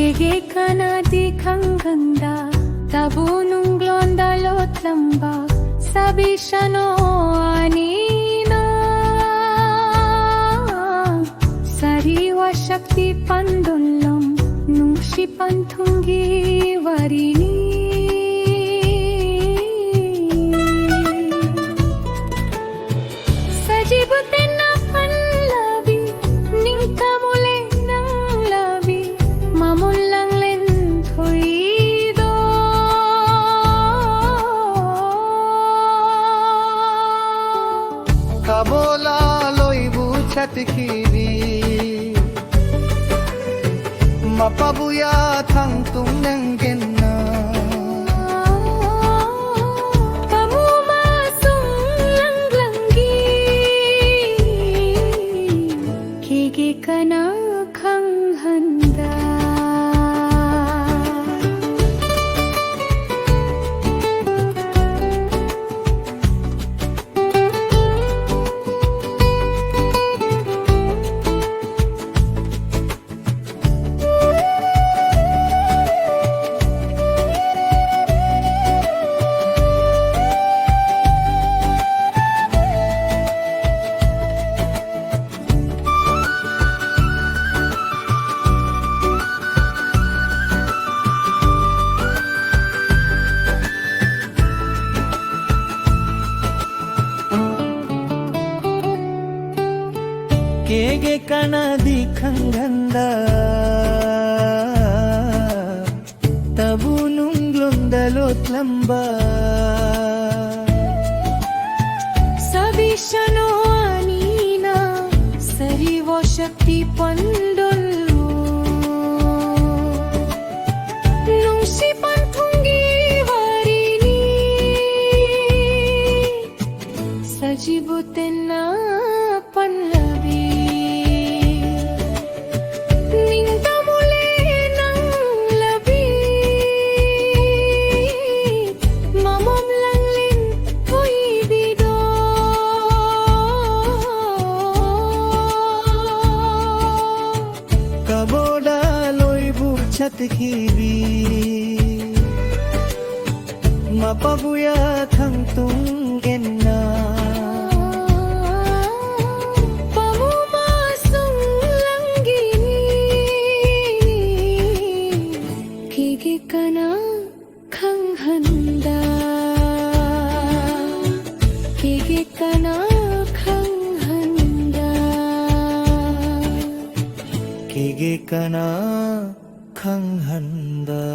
Kege kana di kang ganda, tabunong glondalot lambak, sabi siya anina. Sariwa shakti pandolam, nung sipantunggi warini. Sajibutin na panlabi, ning kamuli ng labi, mamulang lentoido. Kabola loy buchat kibi, mapabuya thang tung nang genna. Kege kana kang handa. Kege kana di kang ganda, tabunong glondalot lamba. Sabi siya anina, sariwa shakti pandolo, nung sipantunggi warini. Sajibutin na panlabi, ning kamuli ng labi, mamamlang lintoy bido. Kabola loy buchat kibi, mapabuya thang tung genna. Kege kana kang handa, kege kana kang handa, Kege kana kang handa.